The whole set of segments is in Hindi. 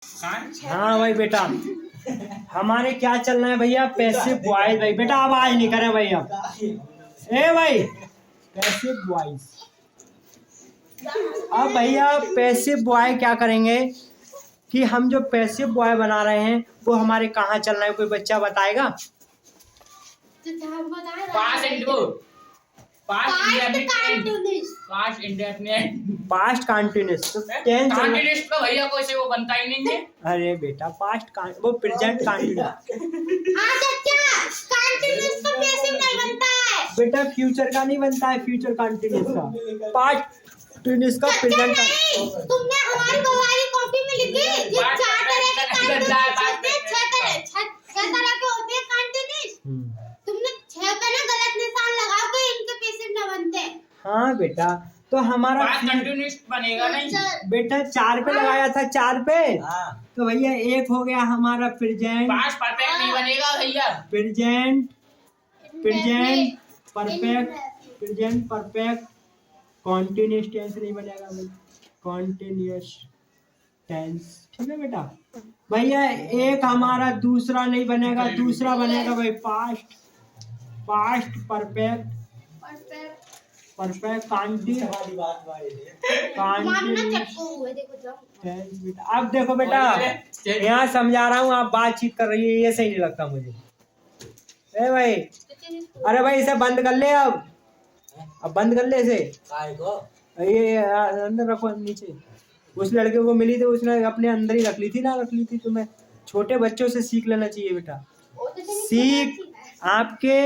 हाँ भाई बेटा, हमारे क्या चल रहा है भैया, पैसिव वॉइस। भाई बेटा आवाज नहीं करें भैया, ए भाई पैसिव वॉइस। अब भैया पैसिव बॉय क्या करेंगे कि हम जो पैसिव बॉय बना रहे हैं वो हमारे कहाँ चल रहे हैं, कोई बच्चा बताएगा? पास्ट कंटिन्यूस तो टेंस का भैया कोई से वो बनता ही नहीं है। अरे बेटा पास्ट वो प्रेजेंट कंटिन्यूस बेटा, फ्यूचर का नहीं बनता है, फ्यूचर कंटिन्यूस का, पास्ट कंटिन्यूस का प्रेजेंट। तुमने हमारी गवाही कॉपी में लिखी ये 4 तरह के कंटिन्यूस होते हैं, 6 तरह के होते हैं कंटिन्यूस। तुमने 6 पे ना गलत निशान लगा के इनके पैसिव न बनते। हाँ बेटा, तो हमारा कंटिन्यूस बनेगा नहीं बेटा, 4 पे लगाया था, 4 पे तो भैया 1 हो गया हमारा प्रेजेंट। पास्ट परफेक्ट नहीं बनेगा भैया, present perfect, present perfect continuous tense नहीं बनेगा भाई, कॉन्टिन्यूस टेंस। ठीक है बेटा भैया, एक हमारा दूसरा नहीं बनेगा, दूसरा बनेगा भाई पास्ट परफेक्ट कॉन्टिन्यूस टेंस। बेटा अब देखो बेटा, यहाँ समझा रहा हूँ, आप बातचीत कर रही है, ये सही नहीं लगता मुझे। ए भाई, अरे भाई इसे बंद कर ले, अब बंद कर ले इसे, ये अंदर रखो नीचे। उस लड़के को मिली तो उसने अपने अंदर ही रख ली थी। तुम्हें छोटे बच्चों से सीख लेना चाहिए बेटा, सीख आपके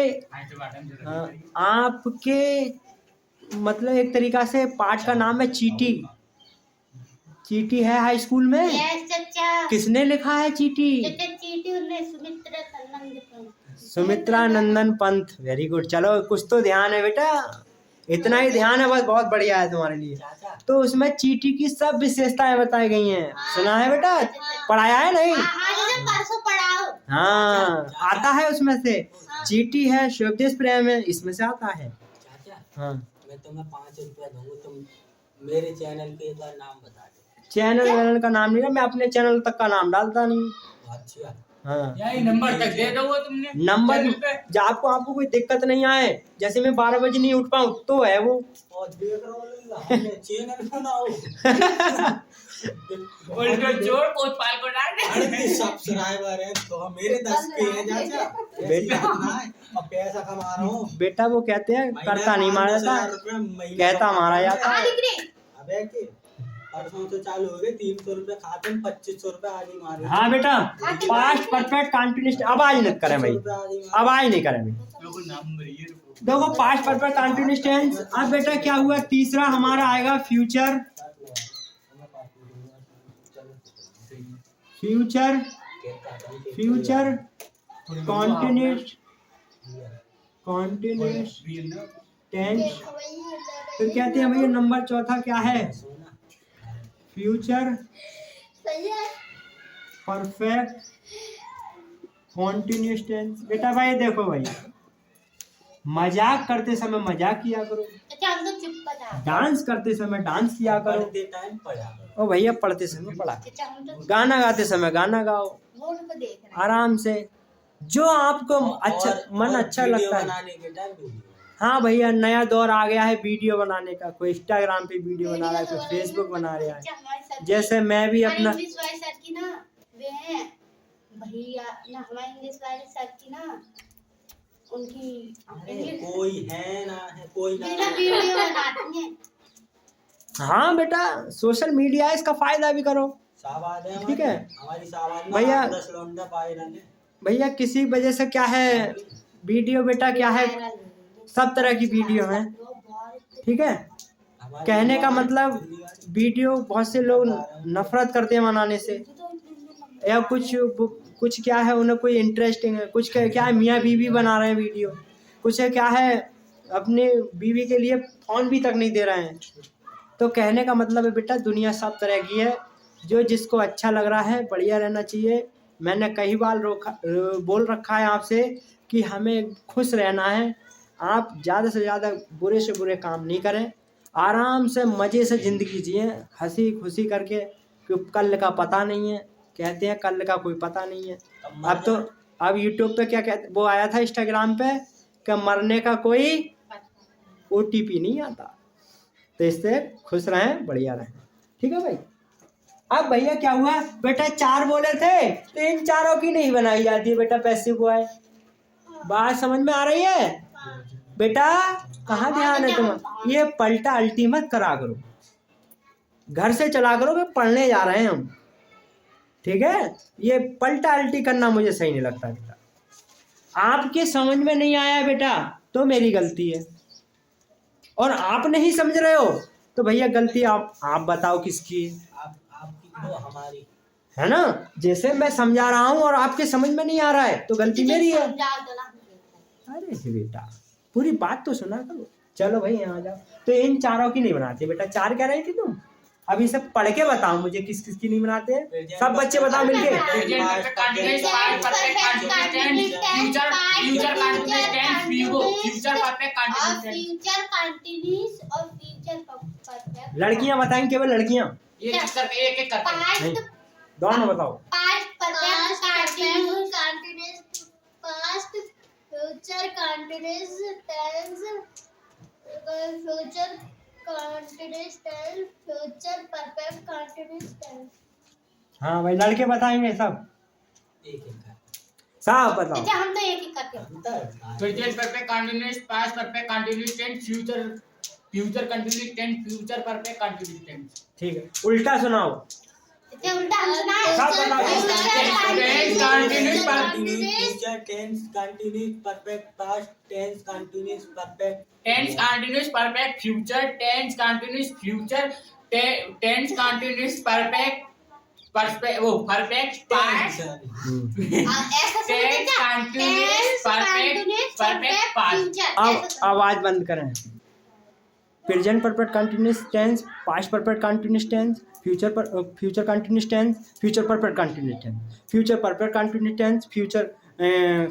मतलब एक तरीका से पाठ का नाम है चीटी है हाई स्कूल में। किसने लिखा है चीटी? सुमित्रा नंदन पंत। वेरी गुड, चलो कुछ तो ध्यान है बेटा, इतना ही ध्यान है बस, बहुत बढ़िया है तुम्हारे लिए। तो उसमें चीटी की सब विशेषताएं बताई गई हैं, सुना है बेटा? पढ़ाया है नहीं? हाँ आता है उसमें से, चीटी है, स्वदेश प्रेम है, इसमें से आता है। हाँ मैं तुम्हें 5 रुपया दूंगा, तुम मेरे चैनल के एक बार नाम बता दो। चैनल का नाम नहीं, मैं अपने चैनल तक का नाम डालता नहीं। अच्छा हाँ, यही नंबर तक दे दो तुमने, नंबर जब आपको कोई दिक्कत नहीं आए, जैसे मैं 12 बजे नहीं उठ पाऊँ तो है वो। और देख रहा हूँ चैनल बनाओ जोर कोच पाल को डाल सब्सक्राइबर है तो मेरे 10 के हैं चाचा, बेटा अब पैसा कमा रहा हूँ बेटा, वो कहते हैं करता नहीं मारा जाता, कहता मारा जाता है। अबे के परसों से चालू हो गए, 300 रुपए खाते में 2500 रुपए आज ही मारे। हाँ बेटा, पास्ट परफेक्ट कंटिन्यूस, आवाज नहीं करें भाई, आवाज नहीं करें भाई। देखो पास्ट परफेक्ट कंटिन्यूस टेंस। अब बेटा क्या हुआ, तीसरा हमारा आएगा फ्यूचर कॉन्टिन्यूस टेंस। फिर कहते हैं भैया नंबर चौथा क्या है, फ्यूचर परफेक्ट कॉन्टिन्यूस टेंस। बेटा भाई देखो भाई, मजाक करते समय मजाक किया करो, डांस करते समय डांस किया करो, ओ भैया पढ़ते समय पढ़ा, गाना गाते समय गाना गाओ, आराम से जो आपको अच्छा मन अच्छा लगता है। हाँ भैया, नया दौर आ गया है वीडियो बनाने का, कोई इंस्टाग्राम पे वीडियो बना रहा है, कोई फेसबुक बना रहा है। जैसे मैं भी अपना भैया ना हमारे इंग्लिश वाले सर की ना, उनकी कोई है ना है, कोई ना वीडियो बनाती हैं। हाँ बेटा, सोशल मीडिया है, इसका फायदा भी करो। ठीक है भैया, भैया किसी वजह से क्या है, वीडियो बेटा क्या है, सब तरह की वीडियो है। ठीक है, कहने का मतलब वीडियो बहुत से लोग नफरत करते हैं बनाने से, या कुछ क्या है, उन्हें कोई इंटरेस्टिंग है, कुछ क्या है मियाँ बीवी बना रहे हैं वीडियो, कुछ है क्या है अपने बीवी के लिए फोन भी तक नहीं दे रहे हैं। तो कहने का मतलब है बेटा, दुनिया सब तरह की है, जो जिसको अच्छा लग रहा है बढ़िया रहना चाहिए। मैंने कई बार बोल रखा है आपसे कि हमें खुश रहना है, आप ज़्यादा से ज़्यादा बुरे से बुरे काम नहीं करें, आराम से मज़े से ज़िंदगी जिए, हंसी खुशी करके, क्योंकि कल का पता नहीं है। कहते हैं कल का कोई पता नहीं है। अब यूट्यूब पे क्या कहते, वो आया था इंस्टाग्राम पे कि मरने का कोई OTP नहीं आता। तो इससे खुश रहें, बढ़िया रहें, ठीक है भाई। अब भैया क्या हुआ बेटा, 4 बोले थे तो इन चारों की नहीं बनाई जाती है बेटा पैसिव वॉइस। बात समझ में आ रही है बेटा? कहाँ ध्यान है तुम? ये पलटा अल्टी मत करा करो, घर से चला करो कि पढ़ने जा रहे हैं हम, ठीक है? ये पलटा अल्टी करना मुझे सही नहीं लगता बेटा। आपके समझ में नहीं आया बेटा तो मेरी गलती है, और आप नहीं समझ रहे हो तो भैया गलती आप बताओ किसकी है? आपकी तो हमारी है ना। जैसे मैं समझा रहा हूँ और आपके समझ में नहीं आ रहा है तो गलती मेरी है। अरे बेटा पूरी बात तो सुना करो। चलो भाई यहाँ आ जाओ। तो इन चारों की नहीं बनाते बेटा, 4 कह रही थी तुम। अभी सब पढ़ के बताओ मुझे किस किस की नहीं बनाते हैं, सब बच्चे बताओ मिलके। लड़कियां बताएंगे, केवल लड़कियां, नहीं दोनों बताओ। Future continuous tense, future continuous tense, future perfect continuous tense. हाँ भाई लड़के बताएंगे सब, एक सब बताओ। अच्छा हम तो एक ही करते हैं। Present perfect continuous, past perfect continuous tense, future continuous tense, future perfect continuous tense. ठीक है, उल्टा सुनाओ। इतने उल्टा हम सुनाए। सब बताओ। Future tense continuous perfect, past tense continuous perfect, tense continuous perfect future, tense continuous future, tense continuous perfect perfect past, tense continuous perfect past. अब आवाज बंद करें। Present perfect continuous tense, past perfect continuous tense, future continuous tense, future perfect continuous tense, future perfect continuous tense, future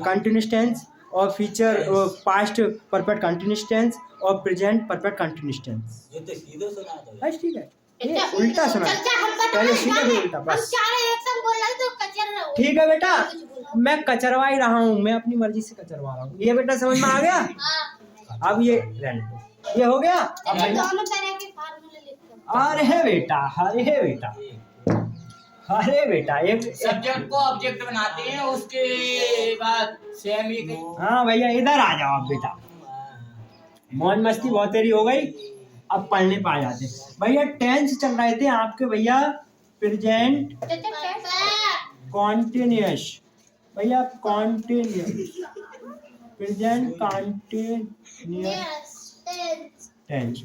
continuous tense, और future past perfect continuous tense, और प्रेजेंट परफेक्ट कंटिन्यूअस टेंस। ये तो सीधे सुना दो। बस ठीक है, ये उल्टा सुना, पहले सीधे फिर उल्टा, बस ठीक है बेटा। मैं कचरवा ही रहा हूँ, मैं अपनी मर्जी से कचरवा रहा हूँ। ये बेटा समझ में आ गया? अब ये ये हो गया। अब दोनों तरह के फार्मूले लिखते हैं। अरे बेटा, अरे बेटा, अरे बेटा, एक सब्जेक्ट को ऑब्जेक्ट बनाते हैं, उसके बाद सेम ही। हाँ भैया इधर आ जाओ आप बेटा, मौज मस्ती बहुत तेरी हो गई, अब पढ़ने पा जाते भैया। टेंस चल रहे थे आपके भैया, प्रेजेंट कॉन्टिन्यूअस, भैया continuous, present continuous tense,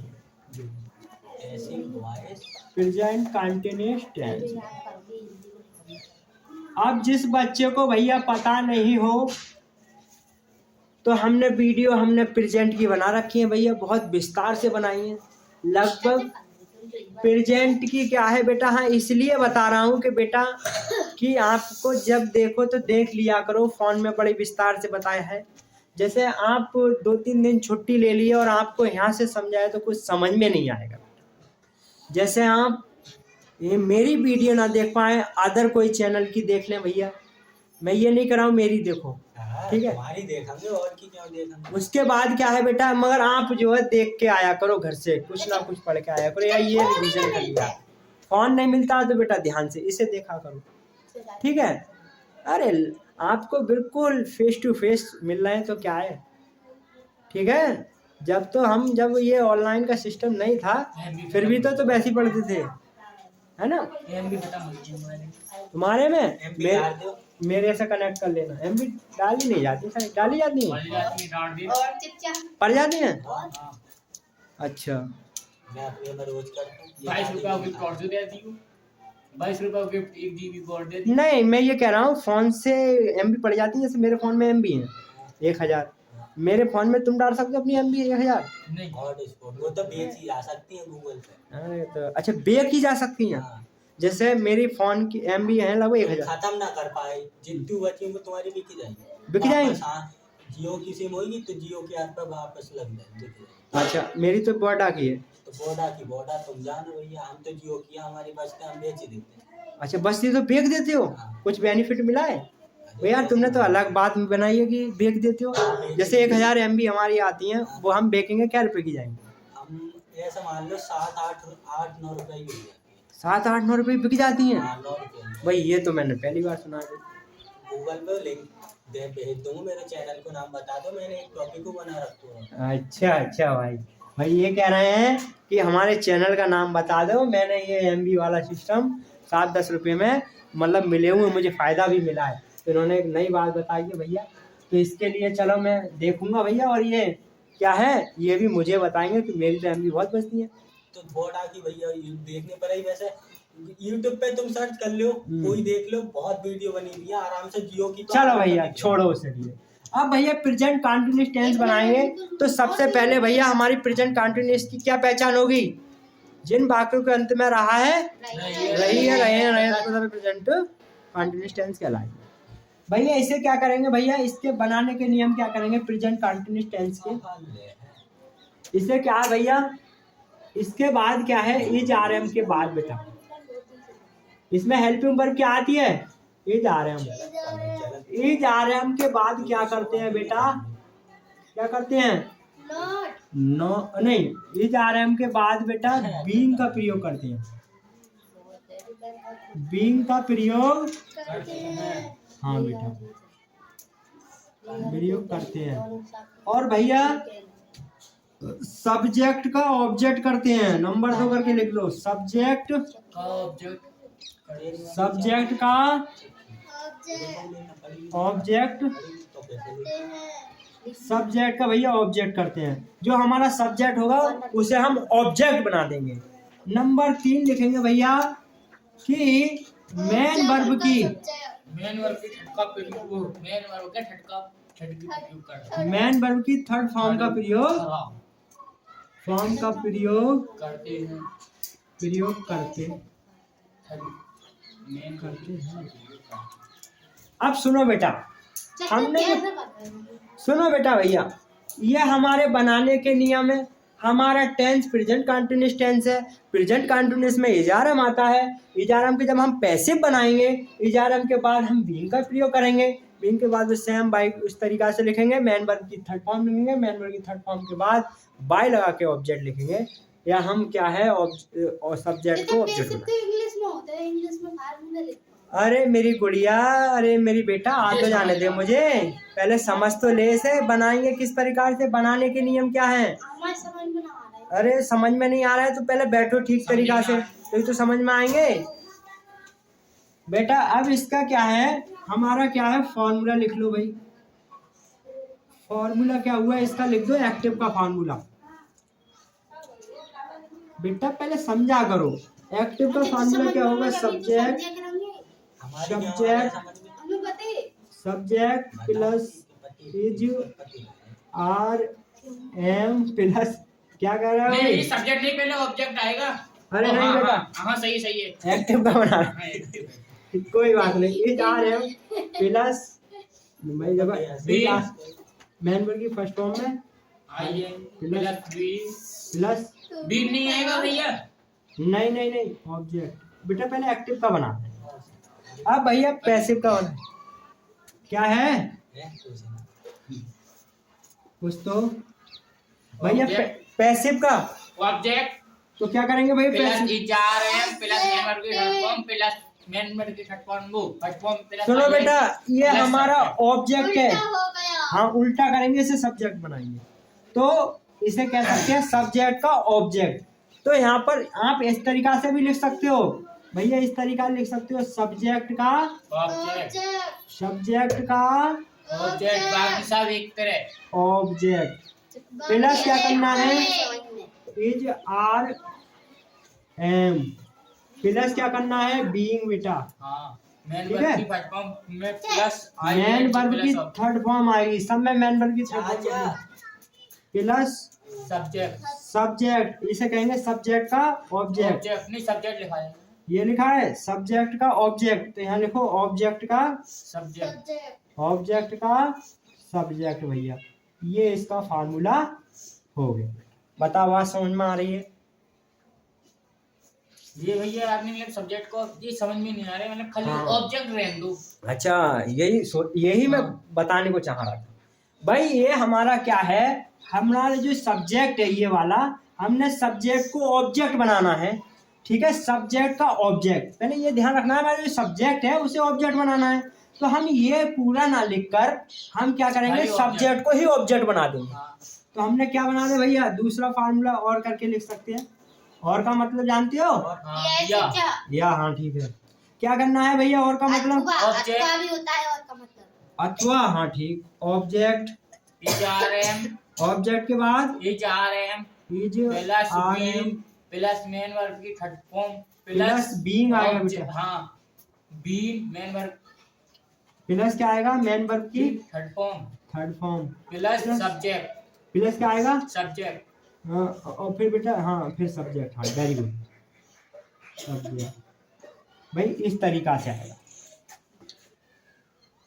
present continuous tense. अब जिस बच्चे को भैया पता नहीं हो तो हमने वीडियो प्रेजेंट की बना रखी है भैया, बहुत विस्तार से बनाई है। लगभग प्रेजेंट की क्या है बेटा, हाँ इसलिए बता रहा हूँ कि बेटा कि आपको जब देखो तो देख लिया करो, फोन में बड़े विस्तार से बताया है। जैसे आप 2-3 दिन छुट्टी ले लिए और आपको यहाँ से समझाए तो कुछ समझ में नहीं आएगा। जैसे आप ये मेरी वीडियो ना देख पाए, अदर कोई चैनल की देख लें भैया, मैं ये नहीं कर रहा हूँ, मेरी देखो, ठीक है? हमारी देखेंगे और की क्यों देखेंगे। उसके बाद क्या है बेटा, मगर आप जो है देख के आया करो, घर से कुछ ना कुछ पढ़ के आया करो, या ये रिवीजन कर लिया। फोन नहीं मिलता तो बेटा ध्यान से इसे देखा करो, ठीक है? अरे आपको बिल्कुल फेस टू फेस मिल रहे हैं तो क्या है, ठीक है? जब ये ऑनलाइन का सिस्टम नहीं था फिर भी तो वैसे ही पढ़ते थे, है ना? तुम्हारे में मेरे से कनेक्ट कर लेना। MB डाली नहीं जाती, डाली जाती है, पढ़ जाती हैं। अच्छा 22 रुपये गिफ्ट और दे दी, 22 रुपये गिफ्ट 1 GB और दे दी। नहीं, मैं ये कह रहा हूँ फोन से MB पड़ जाती है। जैसे मेरे फोन में MB है 1000, मेरे फोन में तुम डाल सकते हो अपनी MB 1000? नहीं, वो तो बेची जा सकती है गूगल पे। अरे तो अच्छा, बेच की जा सकती हैं। जैसे मेरी फोन की MB है लगभग 1000। खत्म ना कर पाए जितनी बची वो तुम्हारी बिक जाएगी, बिक जाएगी। जियो की सिम होगी तो जियो के ऐप पर वापस लग जाएगी। अच्छा मेरी तो बोडा की है। तो बोडा तुम जानो भैया, हम तो जियो की हमारी बचते हम बेच ही देते हैं। अच्छा बस ये तो बेच देते हो, कुछ बेनिफिट मिला है भैया? तुमने तो अलग बात बनाई है कि बेच देते हो। जैसे 1000 MB हमारी आती हैं, वो हम बेचेंगे क्या रुपए की जाएंगे? हम ऐसा मान लो 7-8-9 रुपए की हो जाती है। 7-8-9 रुपए बिक जाती हैं? हाँ, 9 रुपए। भाई ये तो मैंने पहली बार सुना है। गूगल पे लिंक दे भेज दूंगा, मेरे चैनल को नाम बता दो, मैंने एक टॉपिक को बना रखा है। अच्छा भाई ये कह रहे हैं कि हमारे चैनल का नाम बता दो, मैंने ये MB वाला सिस्टम 7-10 रुपये में मतलब मिले हुए, मुझे फ़ायदा भी मिला है। तो इन्होंने एक नई बात बताई है भैया, तो इसके लिए चलो मैं देखूंगा भैया। और ये क्या है ये भी मुझे बताएंगे कि मेरी तो MB बहुत बचती है। तो बोट आती भैया देखने पर ही, वैसे यूट्यूब पे तुम सर्च कर लो, कोई देख लो, बहुत वीडियो बनी हुई है आराम से जियो की। चलो भैया छोड़ो उसे लिए। अब भैया प्रेजेंट कंटिन्यूअस टेंस बनाएंगे, तो सबसे पहले भैया हमारी प्रेजेंट कंटिन्यूअस की क्या पहचान होगी? जिन वाक्यों के अंत में रहा है रहे तो प्रेजेंट कंटिन्यूअस टेंस कहलाएगा। भैया इसे क्या करेंगे भैया, इसके बनाने के नियम क्या करेंगे प्रेजेंट कंटिन्यूअस टेंस के? इसे क्या है भैया, इसके बाद क्या है इज RM के बाद बेटा, इसमें हेल्पिंग वर्ब क्या आती है? Is RM। इज RM के बाद क्या करते हैं बेटा, क्या करते हैं? नो नहीं, इज RM के बाद बेटा बीइंग का प्रयोग करते हैं। बीइंग का प्रयोग हाँ बेटा प्रयोग करते हैं। और भैया सब्जेक्ट का ऑब्जेक्ट करते हैं। नंबर 2 करके लिख लो, सब्जेक्ट का ऑब्जेक्ट, सब्जेक्ट का भैया ऑब्जेक्ट करते हैं। जो हमारा सब्जेक्ट होगा उसे हम ऑब्जेक्ट बना देंगे। नंबर 3 लिखेंगे भैया कि मेन वर्ब की मेन वर्ब की थर्ड फॉर्म का प्रयोग करते हैं। अब सुनो बेटा, सुनो बेटा भैया, ये हमारे बनाने के नियम है। हमारा टेंस प्रेजेंट कंटिन्यूअस टेंस है। प्रेजेंट कंटिन्यूअस में इज RM आता है। इज RM के जब हम पैसिव बनाएंगे, इज RM के बाद हम बीइंग का प्रयोग करेंगे। बीइंग के बाद सेम बाय उस तरीका से लिखेंगे। मेन वर्ब की थर्ड फॉर्म लिखेंगे। मेन वर्ब की थर्ड फॉर्म के बाद बाय लगा के ऑब्जेक्ट लिखेंगे, या हम क्या है और सब्जेक्ट को ऑब्जेक्ट बनाएंगे। इंग्लिश में होता है, इंग्लिश में फार्मूला लिखो। अरे मेरी गुड़िया, अरे मेरी बेटा, आ तो जाने दे मुझे, पहले समझ तो ले इसे। बनाएंगे किस प्रकार से, बनाने के नियम क्या है? समझ में ना आ रहा है। अरे समझ में नहीं आ रहा है तो पहले बैठो ठीक तरीका से, तो समझ में आएंगे बेटा। अब इसका क्या है, हमारा क्या है फॉर्मूला लिख लो भाई। फॉर्मूला क्या हुआ इसका, लिख दो एक्टिव का फॉर्मूला। बेटा पहले समझा करो, एक्टिव का फॉर्मूला क्या होगा? Subject plus is RM plus क्या कर रहा है? नहीं सब्जेक्ट नहीं, पहले ऑब्जेक्ट आएगा। अरे नहीं बेटा, हाँ सही है, एक्टिव का बना रहा है। कोई बात नहीं, इज RM प्लस भाई जब मेन वर्ब की फर्स्ट फॉर्म में प्लस बी नहीं आएगा भैया। नहीं ऑब्जेक्ट बेटा पहले एक्टिव का बना। अब भैया पैसिव का बना, क्या है कुछ तो भैया पैसिव का ऑब्जेक्ट। तो क्या करेंगे भाई? Plus is RM plus main verb की third form plus main verb की थर्ड फॉर्म वो फर्स्ट फॉर्म प्लस। सुनो बेटा, ये हमारा ऑब्जेक्ट है। हाँ उल्टा करेंगे, इसे सब्जेक्ट बनाएंगे तो इसे कह सकते हैं सब्जेक्ट का ऑब्जेक्ट। तो यहाँ पर आप इस तरीका से भी लिख सकते हो भैया, इस तरीका लिख सकते हो सब्जेक्ट का ऑब्जेक्ट, बाकी सब एक तरह ऑब्जेक्ट। प्लस क्या करना है? इज RM प्लस क्या करना है? बीइंग बेटा। मेन वर्ब की फर्स्ट फॉर्म में प्लस मेन वर्ब की थर्ड फॉर्म आएगी, सब में मेन वर्ब की थर्ड फॉर्म प्लस सब्जेक्ट। इसे कहेंगे सब्जेक्ट का ऑब्जेक्ट। नहीं सब्जेक्ट लिखा है, ये लिखा है सब्जेक्ट का ऑब्जेक्ट, तो यहाँ लिखो ऑब्जेक्ट का सब्जेक्ट, ऑब्जेक्ट का सब्जेक्ट। भैया ये इसका फार्मूला हो गया। बताओ बात समझ में आ रही है? ये भैया आपने मतलब सब्जेक्ट को ये समझ में नहीं आ रहा है, मतलब खाली हाँ। ऑब्जेक्ट रहने दो। अच्छा, यही मैं बताने को चाह रहा था भाई। ये हमारा क्या है, हमारा जो सब्जेक्ट है ये वाला, हमने सब्जेक्ट को ऑब्जेक्ट बनाना है। ठीक है, सब्जेक्ट का ऑब्जेक्ट, पहले ये ध्यान रखना है, हमारा जो सब्जेक्ट है उसे ऑब्जेक्ट बनाना है। तो हम ये पूरा ना लिखकर हम क्या करेंगे, खाली सब्जेक्ट को ही ऑब्जेक्ट बना देंगे। हाँ। तो हमने क्या बना दिया भैया, दूसरा फार्मूला और करके लिख सकते हैं। और का मतलब जानते हो? हाँ, ये या क्या? या हाँ ठीक है। क्या करना है भैया और का मतलब? Object. अथवा भी होता है और का मतलब। अथवा, हाँ ठीक। ऑब्जेक्ट, HRM ऑब्जेक्ट के बाद HRM is plus are being plus main verb की थर्ड फॉर्म प्लस बीइंग आएगा बेटा। हाँ, बीइंग मेन वर्ब प्लस क्या आएगा, मेन वर्ब की third form third form plus subject plus क्या आएगा, सब्जेक्ट। हाँ, और फिर बेटा हाँ फिर सब्जेक्ट। हाँ वेरी गुड, सब्जेक्ट भाई इस तरीका से आएगा।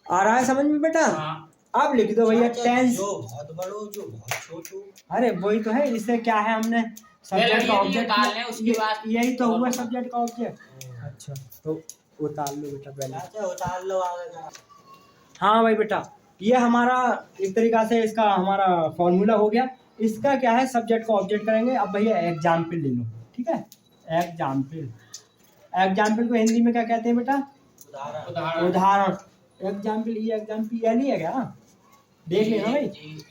आ रहा है समझ में बेटा? हाँ। अब लिख दो भैया टेंस। जो बहुत बड़ो जो बहुत छोटो। अरे वही तो है, इससे क्या है, हमने सब्जेक्ट का निकालने उसके बाद ऑब्जेक्ट, यही तो हुआ सब्जेक्ट का ऑब्जेक्ट। अच्छा तो उतार लो बेटा पहले। अच्छा उतार लो आगे का। हाँ भाई बेटा, ये हमारा एक तरीका से इसका हमारा फॉर्मूला हो गया। इसका क्या है, सब्जेक्ट को ऑब्जेक्ट करेंगे। अब भैया एग्जाम्पल ले लो, ठीक है। एग्जाम्पल, एग्जाम्पल को हिंदी में क्या कहते हैं बेटा? उदाहरण। उदाहरण। एग्जाम्पल, ये एग्जाम्पल ये नहीं है क्या? देख लेना भाई।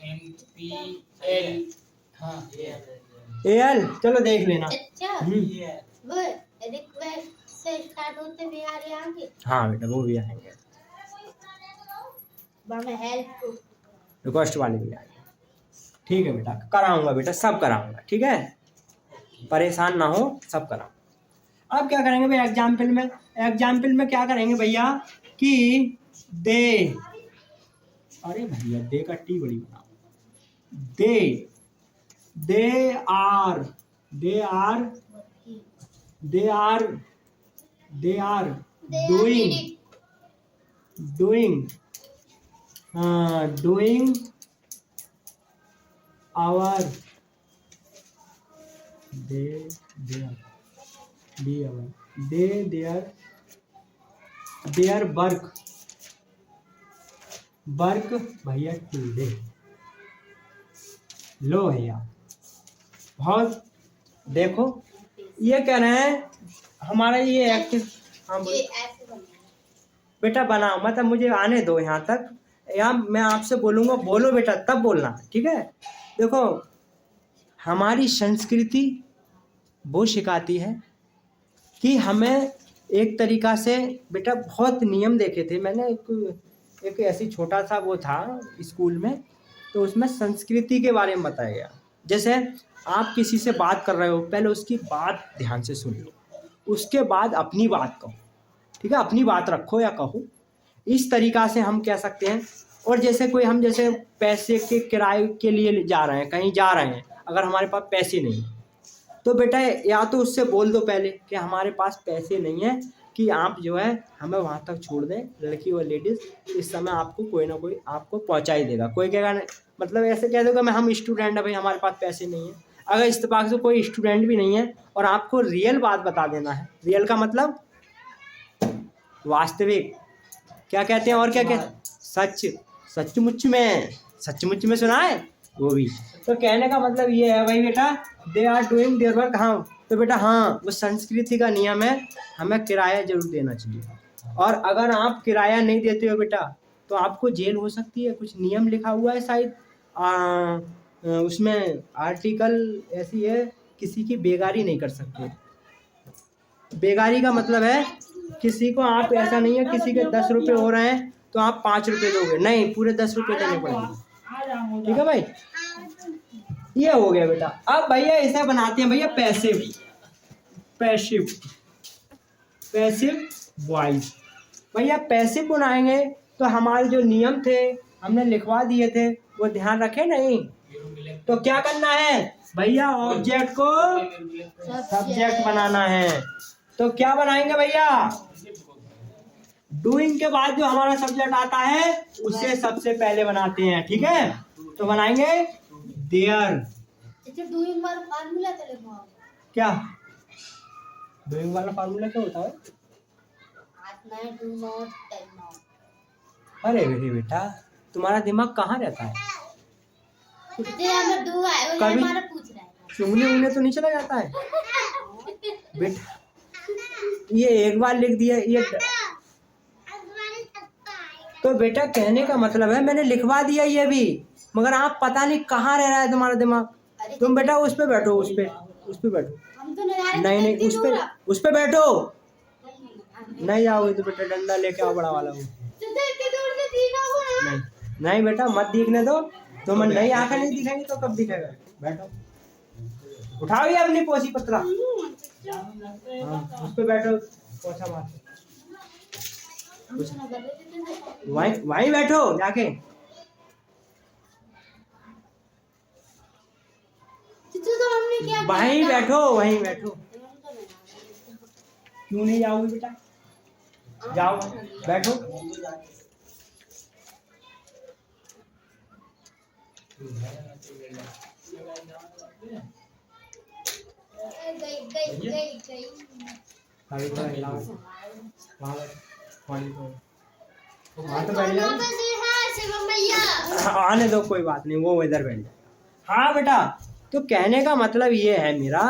MPL हाँ एल, चलो देख लेना। अच्छा ये वो रिक्वेस्ट से स्टार्ट होते भी आ रहे आगे। हाँ बेटा वो भी आएंगे, हमें हेल्प रिक्वेस्ट वाले भी आएंगे। ठीक है बेटा, कराऊंगा बेटा, सब कराऊंगा, ठीक है, परेशान ना हो, सब कराऊंगा। अब क्या करेंगे भाई एग्जाम्पल में? एग्जाम्पल में क्या करेंगे भैया कि दे, अरे भैया दे का टी बड़ी बनाओ। They are doing our their work भैया टुडे। लो भैया बहुत देखो, ये कह रहे हैं हमारा ये एक्टिव। हाँ ये ऐसे बनना बेटा बनाओ, मतलब मुझे आने दो यहाँ तक, यहाँ मैं आपसे बोलूँगा बोलो बेटा, तब बोलना, ठीक है। देखो हमारी संस्कृति वो सिखाती है कि हमें एक तरीका से बेटा, बहुत नियम देखे थे मैंने, एक ऐसी छोटा सा वो था स्कूल में, तो उसमें संस्कृति के बारे में बताया गया। जैसे आप किसी से बात कर रहे हो, पहले उसकी बात ध्यान से सुन लो, उसके बाद अपनी बात कहो, ठीक है, अपनी बात रखो या कहो, इस तरीका से हम कह सकते हैं। और जैसे कोई हम जैसे पैसे के किराए के लिए जा रहे हैं, कहीं जा रहे हैं, अगर हमारे पास पैसे नहीं तो बेटा या तो उससे बोल दो पहले कि हमारे पास पैसे नहीं है, कि आप जो है हमें वहाँ तक छोड़ दें, लड़की और लेडीज़, इस समय आपको कोई ना कोई आपको पहुँचा ही देगा। कोई कहेगा मतलब ऐसे कह दो कि मैं हम स्टूडेंट है भाई, हमारे पास पैसे नहीं है। अगर इत्तेफाक से कोई स्टूडेंट भी नहीं है और आपको रियल बात बता देना है, रियल का मतलब वास्तविक, क्या कहते हैं और क्या कहते हैं, सच, सचमुच में सुना है वो भी। तो कहने का मतलब ये है भाई बेटा, they are doing their work. हाँ तो बेटा हाँ, वो संस्कृति का नियम है, हमें किराया जरूर देना चाहिए। और अगर आप किराया नहीं देते हो बेटा तो आपको जेल हो सकती है, कुछ नियम लिखा हुआ है शायद उसमें, आर्टिकल ऐसी है, किसी की बेगारी नहीं कर सकते। बेगारी का मतलब है किसी को आप, ऐसा नहीं है किसी के 10 रुपये हो रहे हैं तो आप 5 रुपये दोगे, नहीं, पूरे 10 रुपये देने पड़ेंगे, ठीक है भाई। ये हो गया बेटा। अब भैया इसे बनाते हैं भैया पैसिव वॉइस। भैया पैसिव बनाएंगे तो हमारे जो नियम थे हमने लिखवा दिए थे, वो ध्यान रखे नहीं। तो क्या करना है भैया, ऑब्जेक्ट को सब्जेक्ट बनाना है। तो क्या बनाएंगे भैया, डूइंग के बाद जो हमारा सब्जेक्ट आता है उसे सबसे पहले बनाते हैं, ठीक है। तो बनाएंगे देयर, अच्छा डूइंग वर्ब फार्मूला चलेगा क्या डूइंग वाला फार्मूला क्या होता है? Do not tell not. अरे मेरे बेटा तुम्हारा दिमाग कहाँ रहता है? जे हमें डू है वो कभी- हमारा पूछ रहा है। चुंगने उंगने तो नहीं चला जाता है बेटा? ये एक बार लिख दिया ये तो बेटा कहने का मतलब है मैंने लिखवा दिया ये भी, मगर आप पता नहीं कहाँ रह रहा है तुम्हारा दिमाग। तुम बेटा उस पे बैठो, उस पे बैठो। हम तो नज़ारे नहीं नहीं देखते उस पे बैठो। नहीं आओगे तो बेटा डंडा लेके आओ बड़ा वाला वो। इतनी दूर से दिखा वो ना। नहीं नहीं बेटा मत दिखने दो, तुम नहीं आंखें नहीं दिखेंगी तो कब दिखेगा? बैठो, उठाओ ये अपनी पोसी पतला। हाँ, उस पे बैठो, पोछा मार वहीं बैठो जाके। तो हमने क्या वहीं बैठो, वहीं बैठो। क्यों नहीं जाओगे बेटा? जाओ बैठो। गई। अभी तो हिलाओ। वहाँ तो बैठ जाओ। आने दो कोई बात नहीं, वो इधर बैठ जाए। हाँ बेटा तो कहने का मतलब ये है मेरा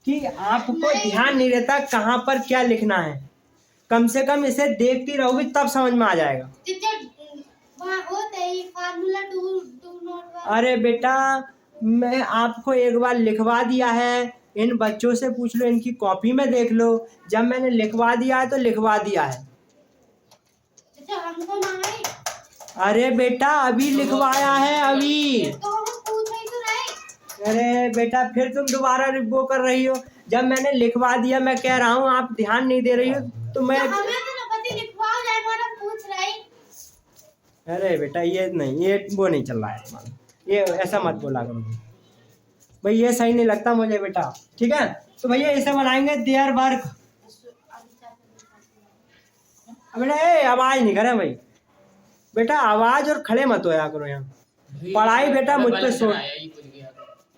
कि आपको ध्यान नहीं रहता कहाँ पर क्या लिखना है। कम से कम इसे देखती रहोगी तब समझ में आ जाएगा। अरे बेटा मैं आपको एक बार लिखवा दिया है, इन बच्चों से पूछ लो, इनकी कॉपी में देख लो। जब मैंने लिखवा दिया है तो लिखवा दिया है। अरे बेटा अभी लिखवाया है अभी। अरे बेटा फिर तुम दोबारा वो कर रही हो। जब मैंने लिखवा दिया, मैं कह रहा हूँ आप ध्यान नहीं दे रही हो तो मैं। अरे बेटा ये नहीं, ये वो नहीं चल रहा है तुम्हारा, ये ऐसा मत बोला करो भाई, ये सही नहीं लगता मुझे बेटा। ठीक है तो भैया इसे बनाएंगे देयर वर्क। बेटा आवाज नहीं करे भाई, बेटा आवाज और खड़े मत होया करो यहाँ। पढ़ाई बेटा मुझ पे छोड़।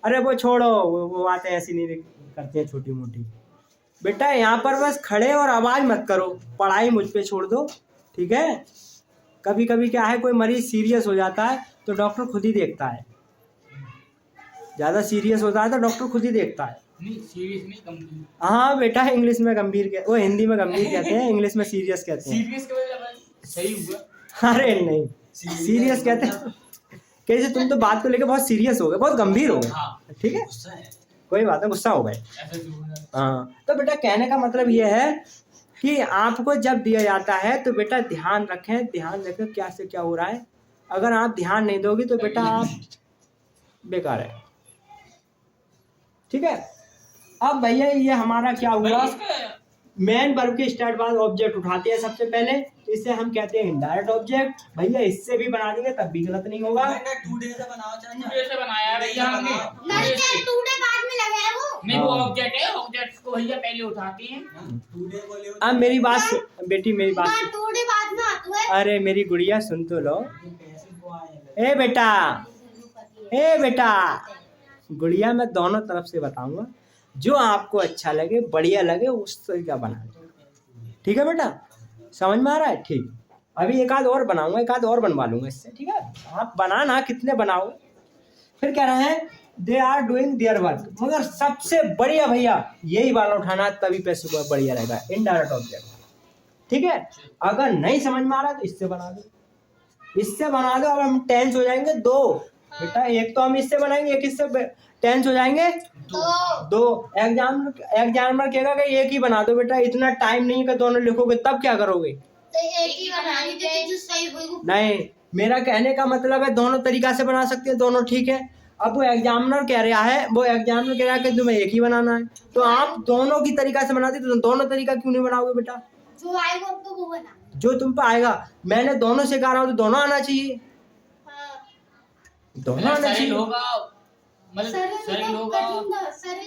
अरे वो छोड़ो, वो बातें ऐसी नहीं करते हैं छोटी मोटी। बेटा यहाँ पर बस खड़े और आवाज मत करो, पढ़ाई मुझ पे छोड़ दो। ठीक है कभी कभी क्या है कोई मरीज सीरियस हो जाता है तो डॉक्टर खुद ही देखता है। ज्यादा सीरियस होता है तो डॉक्टर खुद ही देखता है। नहीं सीरियस नहीं, गंभीर। हाँ बेटा इंग्लिश में गंभीर वो हिंदी में गंभीर कहते हैं, इंग्लिश में सीरियस कहते हैं। सीरियस के मतलब सही हुआ। अरे नहीं सीरियस कहते हैं। कैसे तुम तो बात को लेकर बहुत सीरियस हो गए, बहुत गंभीर हो गए। ठीक है कोई बात है, गुस्सा हो गए। हाँ तो बेटा कहने का मतलब ये है कि आपको जब दिया जाता है तो बेटा ध्यान रखें क्या से क्या हो रहा है। अगर आप ध्यान नहीं दोगे तो बेटा आप बेकार है। ठीक है अब भैया ये हमारा क्या हुआ, मेन वर्ब के स्टार्ट बाद ऑब्जेक्ट उठाते हैं सबसे पहले, इसे हम कहते हैं इनडायरेक्ट ऑब्जेक्ट। भैया इससे भी बना देंगे तब भी गलत नहीं होगा। टुडे से बनाओ, टुडे से बनाया भैया हमने। नहीं वो ऑब्जेक्ट है, ऑब्जेक्ट को भैया पहले उठाते हैं। टुडे बोले अब मेरी बात बेटी, मेरी बात अरे मेरी गुड़िया सुन तो लो। ए बेटा गुड़िया मैं दोनों तरफ से बताऊंगा, जो आपको अच्छा लगे बढ़िया लगे उस तरीका बना। ठीक है बेटा समझ में आ रहा है? ठीक अभी एक आध और बनाऊंगा, एक आध और बनवा लूंगा इससे। ठीक है आप बनाना कितने बनाओगे। फिर कह रहे हैं they are doing their work, मगर सबसे बढ़िया भैया यही वाला उठाना, तभी पैसे को बढ़िया रहेगा इनडायरेक्ट ऑब्जेक्ट। ठीक है अगर नहीं समझ में आ रहा तो इससे बना दो, इससे बना दो। अब हम टेंस हो जाएंगे दो बेटा, एक तो हम इससे बनाएंगे एक इससे टेंस हो जाएंगे दो। एग्जामिनर कहेगा कि एक ही बना दो बेटा, इतना टाइम नहीं है कि दोनों लिखोगे तब क्या करोगे। तो एक ही बनानी जो सही होगी। नहीं मेरा कहने का मतलब है दोनों तरीका से बना सकते हैं, दोनों ठीक है। अब वो एग्जामिनर कह रहा है कि तुम्हें एक ही बनाना है, तो आप दोनों की तरीका से बनाते तो दोनों तरीका क्यों नहीं बनाओगे बेटा? जो आएगा आपको वो बना, जो तुम पे आएगा। मैंने दोनों सिखा रहा हूँ तो दोनों आना चाहिए। दोनों आना चाहिए।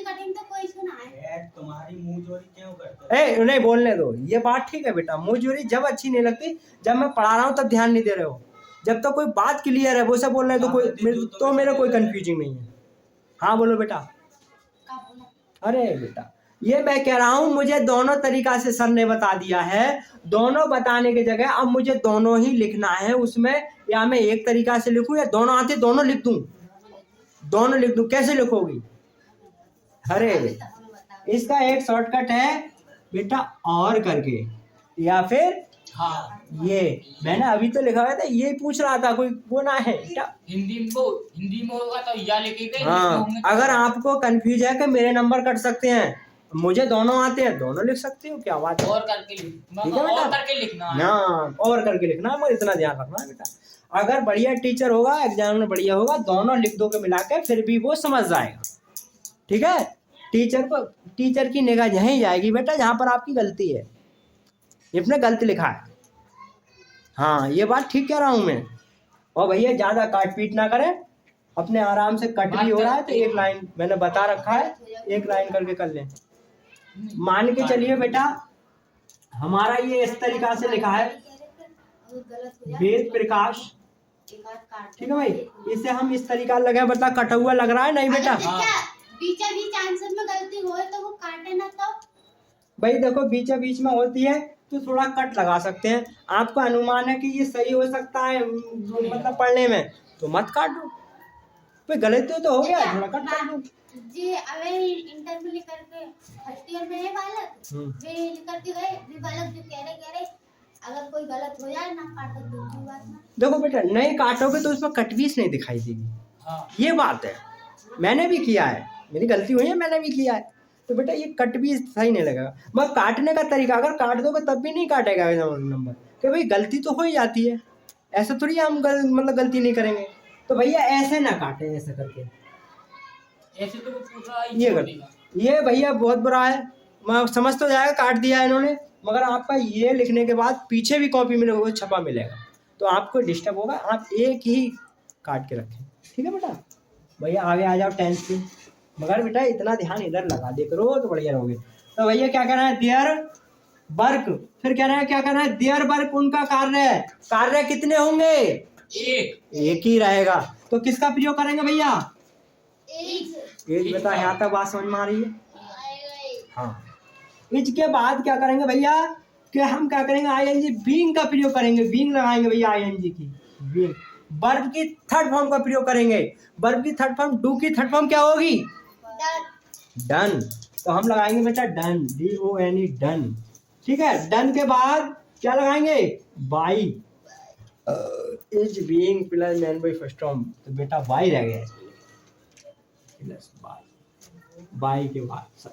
कठिन तो कोई सुना है। तुम्हारी मुंह जोरी क्यों करते हो? नहीं बोलने दो, ये बात ठीक है बेटा। मुझे जब अच्छी नहीं लगती, जब मैं पढ़ा रहा हूँ तब ध्यान नहीं दे रहे हो। जब तक कोई बात क्लियर है वो सब बोल रहे हैं तो मेरा कोई कंफ्यूजिंग नहीं है। हाँ बोलो बेटा। अरे बेटा ये मैं कह रहा हूं मुझे दोनों तरीका से सर ने बता दिया है। दोनों बताने की जगह अब मुझे दोनों ही लिखना है उसमें, या मैं एक तरीका से लिखूं या दोनों आते दोनों लिख दूं? दोनों लिख दूं। कैसे लिखोगी? अरे इसका एक शॉर्टकट है बेटा, और करके, या फिर हाँ ये मैंने अभी तो लिखा हुआ था, ये पूछ रहा था कोई वो ना है क्या? हिंदी में होगा तो या लिखेंगे। हाँ, अगर आपको कंफ्यूज है कि मेरे नंबर कट सकते हैं, मुझे दोनों आते हैं, दोनों लिख सकते हो, क्या बात है? और करके ठीक है बेटा? और करके लिखना है। ना, और करके लिखना है, मगर इतना ध्यान रखना है बेटा। अगर बढ़िया टीचर होगा, एग्जाम में बढ़िया होगा, दोनों लिख दो के मिला के, फिर भी वो समझ जाएगा। ठीक है? टीचर की निगाह यहीं जाएगी बेटा जहां पर आपकी गलती है, इसने गलत लिखा है। हाँ, ये बात ठीक कह रहा हूं मैं। और भैया ज्यादा काट पीट ना करें, अपने आराम से कट भी हो रहा है तो एक लाइन मैंने बता रखा है, एक लाइन करके कर लें। मान के चलिए बेटा, हमारा ये इस तरीका से लिखा है, वेद प्रकाश। ठीक है भाई, इसे हम इस तरीका लगे, बता कटा हुआ लग रहा है नहीं बेटा? बीच आंसर में गलती हो तो वो काटे ना। तो भाई देखो, बीच बीच में होती है तो थोड़ा कट लगा सकते हैं। आपका अनुमान है कि ये सही हो सकता है मतलब पढ़ने में, तो मत काटो। कोई गलती तो हो गया, थोड़ा कट कर दो जी। अबे इंटरव्यू लेकर के फर्स्ट ईयर में है बालक, वे लेकर के गए, वे बालक जो कह रहे अगर कोई गलत हो जाए ना काटो तो कोई बात ना। देखो बेटा, नहीं काटोगे तो उसमें कटवीस नहीं दिखाई देगी। हाँ। ये बात है, मैंने भी किया है, मेरी गलती हुई है, मैंने भी किया है। तो बेटा ये कट भी सही नहीं लगेगा। मगर काटने का तरीका, अगर काट दोगे तब भी नहीं काटेगा नंबर, कि भाई गलती तो हो ही जाती है, ऐसा थोड़ी हम मतलब गलती नहीं करेंगे। तो भैया ऐसे ना काटे, ऐसा करके ऐसे तो पूरा ये भैया बहुत बुरा है। मैं समझ तो जाएगा काट दिया है इन्होंने, मगर आपका ये लिखने के बाद पीछे भी कॉपी मिलेगा, छपा मिलेगा, तो आपको डिस्टर्ब होगा। आप एक ही काट के रखें। ठीक है बेटा? भैया आगे आ जाओ 10th पे, मगर बेटा इतना ध्यान इधर लगा दे करो तो बढ़िया रहोगे। तो भैया क्या कहना है? देयर वर्क, फिर कहना है क्या कहना है? देयर वर्क उनका कार्य है। कार्य कितने होंगे? एक ही रहेगा। तो किसका प्रयोग करेंगे भैया? एक। बेटा यहाँ तक बात समझ में आ रही है? हाँ। इसके बाद क्या करेंगे भैया कि हम क्या करेंगे? आईएनजी बीइंग का प्रयोग करेंगे, बीइंग लगाएंगे भैया आईएनजी की, बीइंग। वर्ब की थर्ड फॉर्म का प्रयोग करेंगे। वर्ब की थर्ड फॉर्म, डू की थर्ड फॉर्म क्या होगी? डन। तो हम लगाएंगे बेटा डन, DONE, डन। ठीक है? डन के बाद क्या लगाएंगे? By, is being plus man by first form, तो बेटा बाई रह गया प्लस बाई के बाद।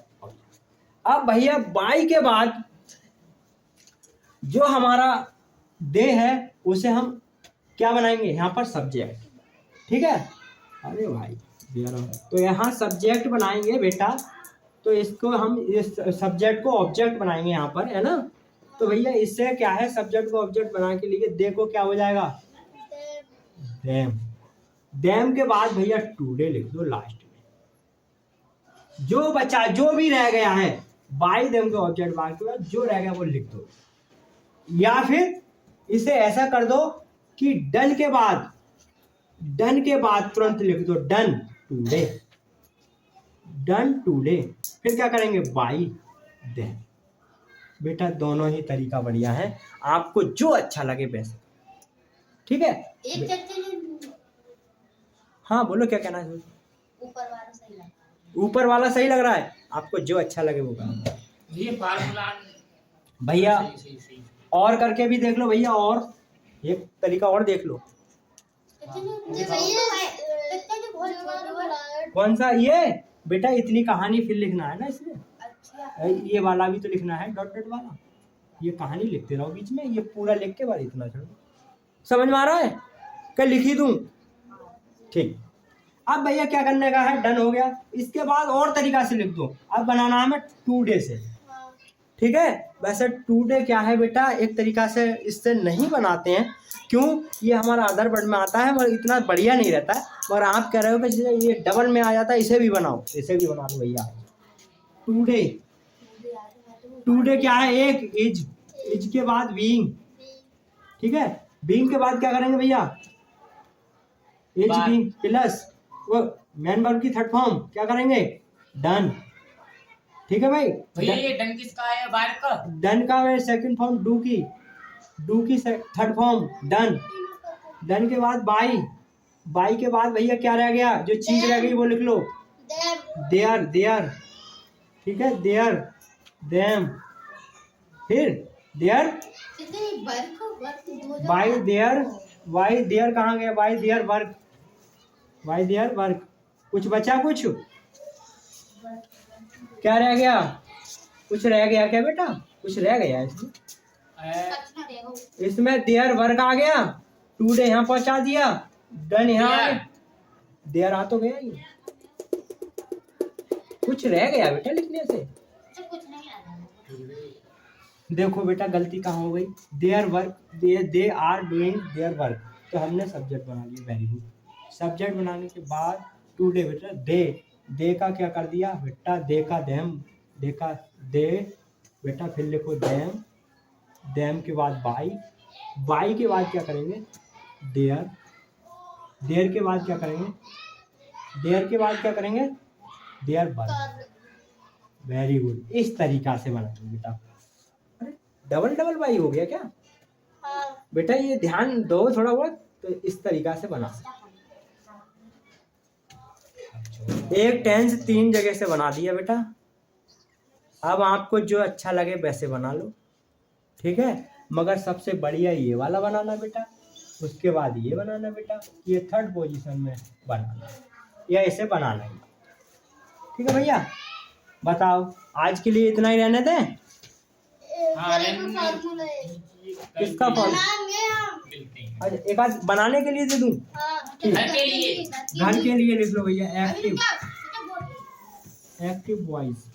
अब भैया बाई के बाद जो हमारा दे है उसे हम क्या बनाएंगे? यहाँ पर सब्जेक्ट। ठीक है? अरे भाई, तो यहाँ सब्जेक्ट बनाएंगे बेटा, तो इसको हम इस सब्जेक्ट को ऑब्जेक्ट बनाएंगे यहाँ पर, है ना? तो भैया इससे क्या है, सब्जेक्ट को ऑब्जेक्ट बनाने के लिए देखो क्या हो जाएगा? डैम। डैम के बाद भैया टुडे लिख दो लास्ट में। जो बचा, जो भी रह गया है, बाई देम के ऑब्जेक्ट बाद के बाद जो रह गया वो लिख दो। या फिर इसे ऐसा कर दो कि डन के बाद तुरंत लिख दो डन टुडे, डन टुडे। फिर क्या करेंगे? By them. बेटा दोनों ही तरीका बढ़िया है, आपको जो अच्छा लगे वैसे। ठीक है? एक चर्चे हाँ बोलो, क्या कहना है? ऊपर वाला सही लग रहा है। ऊपर वाला सही लग रहा है, आपको जो अच्छा लगे वो करना। ये फार्मूला भैया और करके भी देख लो भैया, और एक तरीका और देख लो। कौन सा? ये बेटा इतनी कहानी फिर लिखना है ना इसमें। अच्छा। ये वाला भी तो लिखना है, डॉट डॉट वाला। ये कहानी लिखते रहो बीच में, ये पूरा लिख के बाद इतना छोड़ो। समझ में आ रहा है? क्या लिख ही दूं? ठीक। अब भैया क्या करने का है? डन हो गया। इसके बाद और तरीका से लिख दो। अब बनाना है टुडे से। ठीक है? वैसे टुडे क्या है बेटा, एक तरीका से इससे नहीं बनाते हैं। क्यों? ये हमारा अदर वर्ड में आता है मगर इतना बढ़िया नहीं रहता है। मगर आप कह रहे हो कि ये डबल में आ जाता है, इसे भी बनाओ, इसे भी बना लो भैया। टुडे, टुडे क्या है? एक इज के बाद बीइंग। ठीक है? बीइंग के बाद क्या करेंगे भैया? इज बीइंग प्लस वो मैन वर्ब की थर्ड फॉर्म क्या करेंगे? डन। ठीक है भाई। भैया ये डन किसका है, वर्क का? डन का है सेकंड फॉर्म, डू की थर्ड फॉर्म डन। डन के बाद बाई, बाई के बाद भैया क्या रह गया, जो चीज रह गई वो लिख लो, देयर, देयर, ठीक है, देयर, देम, फिर their, by their, why their कहाँ गया, by their work, why their work. कुछ बचा, कुछ क्या रह गया, कुछ रह गया क्या बेटा, कुछ रह गया इसमें, इसमें देयर वर्क आ गया, टुडे यहाँ पहुंचा दिया, डन यहाँ आ गया, देयर आ तो गया ही, कुछ रह गया बेटा लिखने से। देखो बेटा गलती कहाँ हो गई, their work, they are doing their work, तो हमने सब्जेक्ट बना लिया, वेरी गुड। सब्जेक्ट बनाने के बाद टुडे बेटा दे का क्या कर दिया बेटा, दे का देम, दे का दे बेटा, फिर लिखो देम, देम के बाद बाई, बाई के बाद क्या करेंगे देयर, देयर के बाद क्या करेंगे, देयर के बाद क्या करेंगे देयर वर्क, वेरी गुड। इस तरीका से बनाएंगे बेटा। अरे डबल डबल बाई हो गया क्या बेटा, ये ध्यान दो थोड़ा बहुत, तो इस तरीका से बना। एक टेंस 3 जगह से बना दिया बेटा, अब आपको जो अच्छा लगे वैसे बना लो, ठीक है, मगर सबसे बढ़िया ये वाला बनाना बेटा, उसके बाद ये बनाना बेटा, ये थर्ड पोजीशन में बनाना, या इसे बनाना है, ठीक है भैया। बताओ आज के लिए इतना ही रहने दें। किसका फॉर्मूला, अच्छा एक आध बनाने के लिए दे दूं, घर के लिए, घर के लिए लिख लो भैया, एक्टिव, एक्टिव वॉइस,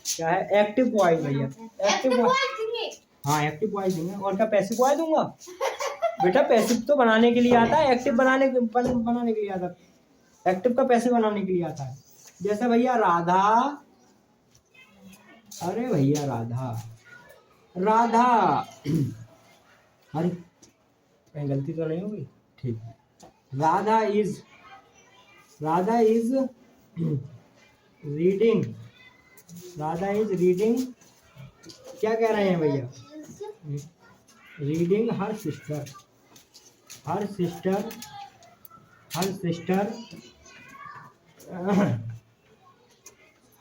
क्या है एक्टिव वॉइस भैया, एक्टिव वॉइस, हाँ एक्टिव वॉइस दूंगा, और क्या पैसिव वॉइस दूंगा बेटा, पैसिव तो बनाने के लिए आता है, एक्टिव बनाने के लिए आता है, एक्टिव का पैसिव बनाने के लिए आता है। जैसे भैया राधा, अरे भैया राधा, राधा, अरे कहीं गलती तो नहीं होगी, ठीक, Radha is reading, Radha is reading, क्या कह रहे हैं भैया, reading her sister, her sister, her sister,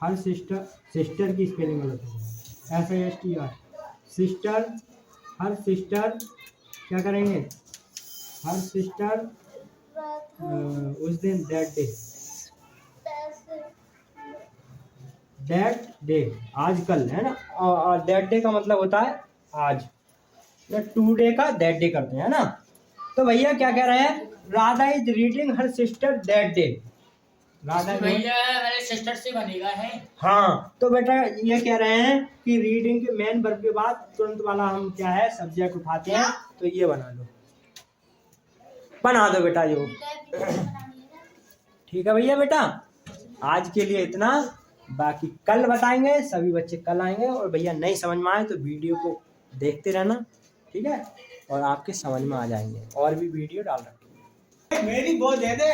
her sister, sister की स्पेलिंग गलत है, SISTR, सिस्टर, हर सिस्टर, क्या करेंगे हर सिस्टर, उस दिन दैट डे, आजकल है ना, और दैट डे का मतलब होता है आज, टू डे का दैट डे करते हैं ना। तो भैया क्या कह रहे हैं, Radha is reading her sister that day, Radha भैया मेरे सिस्टर से बनेगा है। हाँ तो बेटा ये कह रहे हैं कि रीडिंग के मेन वर्ब के बाद तुरंत वाला हम क्या है सब्जेक्ट उठाते हैं, तो ये बना लो, बना दो बेटा जो, ठीक है भैया। बेटा आज के लिए इतना, बाकी कल बताएंगे, सभी बच्चे कल आएंगे, और भैया नहीं समझ में आए तो वीडियो को देखते रहना, ठीक है, और आपके समझ में आ जाएंगे, और भी वीडियो डाल रखेंगे। मेरी बहुत ज्यादा